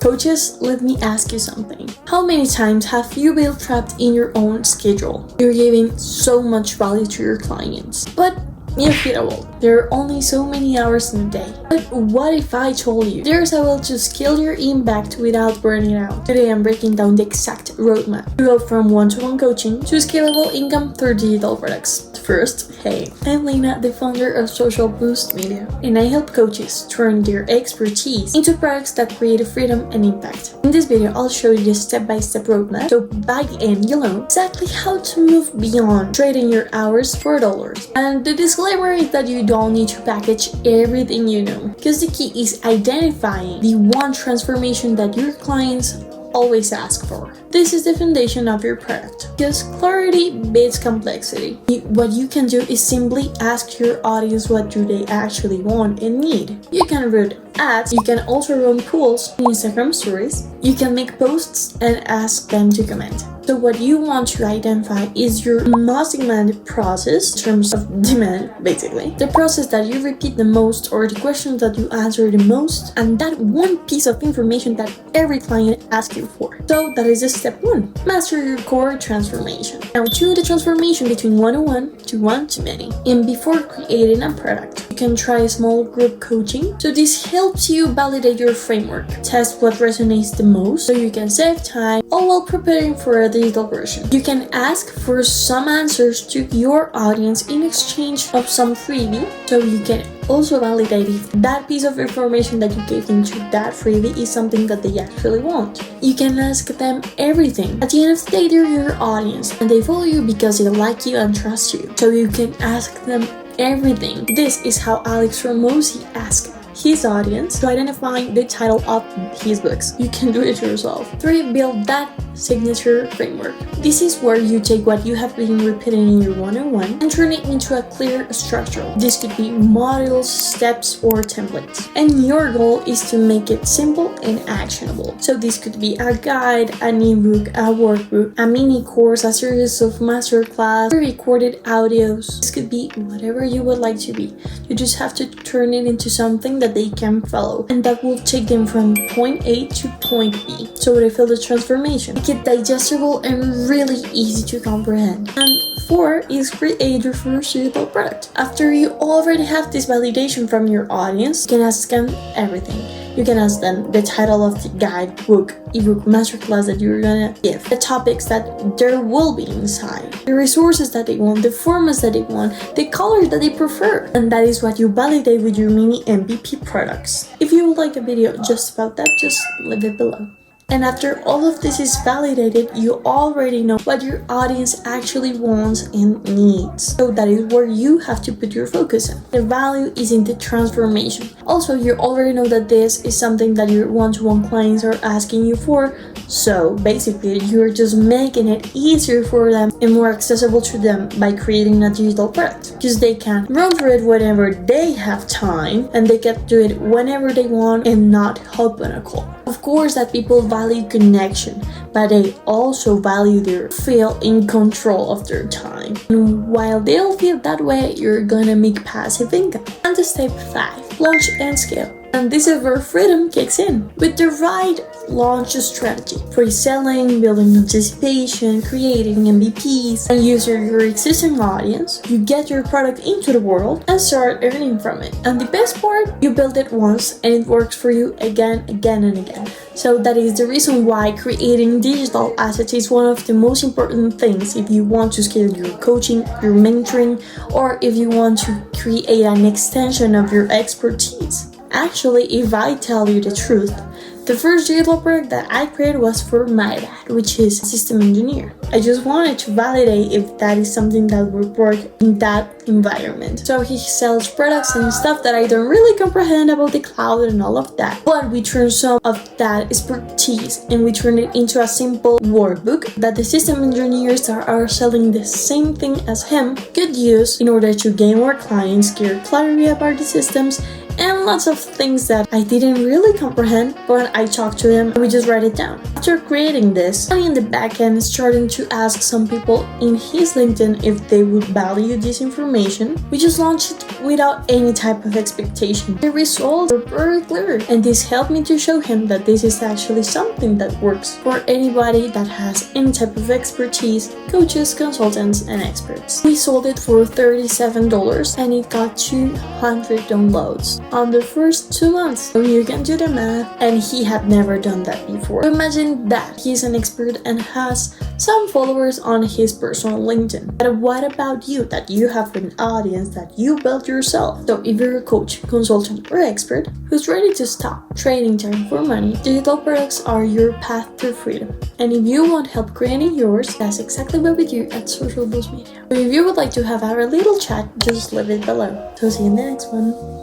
Coaches, let me ask you something. How many times have you been trapped in your own schedule? You're giving so much value to your clients, but you hit a wall. There are only so many hours in a day. But what if I told you there's a way to scale your impact without burning out? Today I'm breaking down the exact roadmap to go from one-to-one coaching to scalable income through digital products. First, hey, I'm Lena, the founder of Social Boost Media, and I help coaches turn their expertise into products that create freedom and impact. In this video, I'll show you the step-by-step roadmap, so by the end you'll know exactly how to move beyond trading your hours for dollars. And the disclaimer is that you don't need to package everything you know, because the key is identifying the one transformation that your clients always ask for. This is the foundation of your product, because clarity beats complexity. What you can do is simply ask your audience what do they actually want and need. You can run ads, you can also run polls in Instagram stories, you can make posts and ask them to comment. So what you want to identify is your most demanded process in terms of demand, basically. The process that you repeat the most or the questions that you answer the most, and that one piece of information that every client asks you for. So that is step one. Master your core transformation. Now tune the transformation between one-on-one to one-to-many. And before creating a product, you can try a small group coaching. So this helps you validate your framework, test what resonates the most so you can save time, all while preparing for a digital version. You can ask for some answers to your audience in exchange of some freebie, so you can also validate if that piece of information that you gave into that freebie is something that they actually want. You can ask them everything. At the end of the day, they're your audience and they follow you because they like you and trust you. So you can ask them everything. This is how Alex Ramosi asked his audience to identify the title of his books. You can do it yourself. 3. Build that signature framework. This is where you take what you have been repeating in your one-on-one and turn it into a clear structure. This could be modules, steps, or templates. And your goal is to make it simple and actionable. So this could be a guide, an ebook, a workbook, a mini course, a series of masterclass, pre-recorded audios. This could be whatever you would like to be. You just have to turn it into something that they can follow and that will take them from point A to point B. So they feel the transformation. Make it digestible and really easy to comprehend. And 4 is create your first digital product. After you already have this validation from your audience, you can ask them everything. You can ask them the title of the guide, book, ebook, masterclass that you're gonna give, the topics that there will be inside, the resources that they want, the formats that they want, the colors that they prefer. And that is what you validate with your mini MVP products. If you would like a video just about that, just leave it below. And after all of this is validated, you already know what your audience actually wants and needs. So that is where you have to put your focus on. The value is in the transformation. Also, you already know that this is something that your one-to-one clients are asking you for. So basically, you're just making it easier for them and more accessible to them by creating a digital product. Because they can run through it whenever they have time and they can do it whenever they want and not hop on a call. Of course that people value connection, but they also value their feel in control of their time. And while they'll feel that way, you're gonna make passive income. And to step 5, launch and scale. And this is where freedom kicks in. With the right launch strategy, pre-selling, building anticipation, creating MVPs, and using your existing audience, you get your product into the world and start earning from it. And the best part, you build it once and it works for you again and again. So that is the reason why creating digital assets is one of the most important things if you want to scale your coaching, your mentoring, or if you want to create an extension of your expertise. Actually, if I tell you the truth, the first digital product that I created was for my dad, which is a system engineer. I just wanted to validate if that is something that would work in that environment. So he sells products and stuff that I don't really comprehend about the cloud and all of that. But we turn some of that expertise and we turn it into a simple workbook that the system engineers that are selling the same thing as him could use in order to gain more clients, get clarity about the systems, and lots of things that I didn't really comprehend, but I talked to him and we just write it down. After creating this, I in the backend starting to ask some people in his LinkedIn if they would value this information. We just launched it without any type of expectation. The results were very clear, and this helped me to show him that this is actually something that works for anybody that has any type of expertise, coaches, consultants, and experts. We sold it for $37 and it got 200 downloads on the first 2 months. So you can do the math, and he had never done that before. So imagine that he's an expert and has some followers on his personal LinkedIn. But what about you, that you have an audience that you built yourself? So if you're a coach, consultant, or expert who's ready to stop trading time for money, digital products are your path to freedom. And if you want help creating yours, that's exactly what we do at Social Boost Media. So if you would like to have our little chat, just leave it below. So see you in the next one.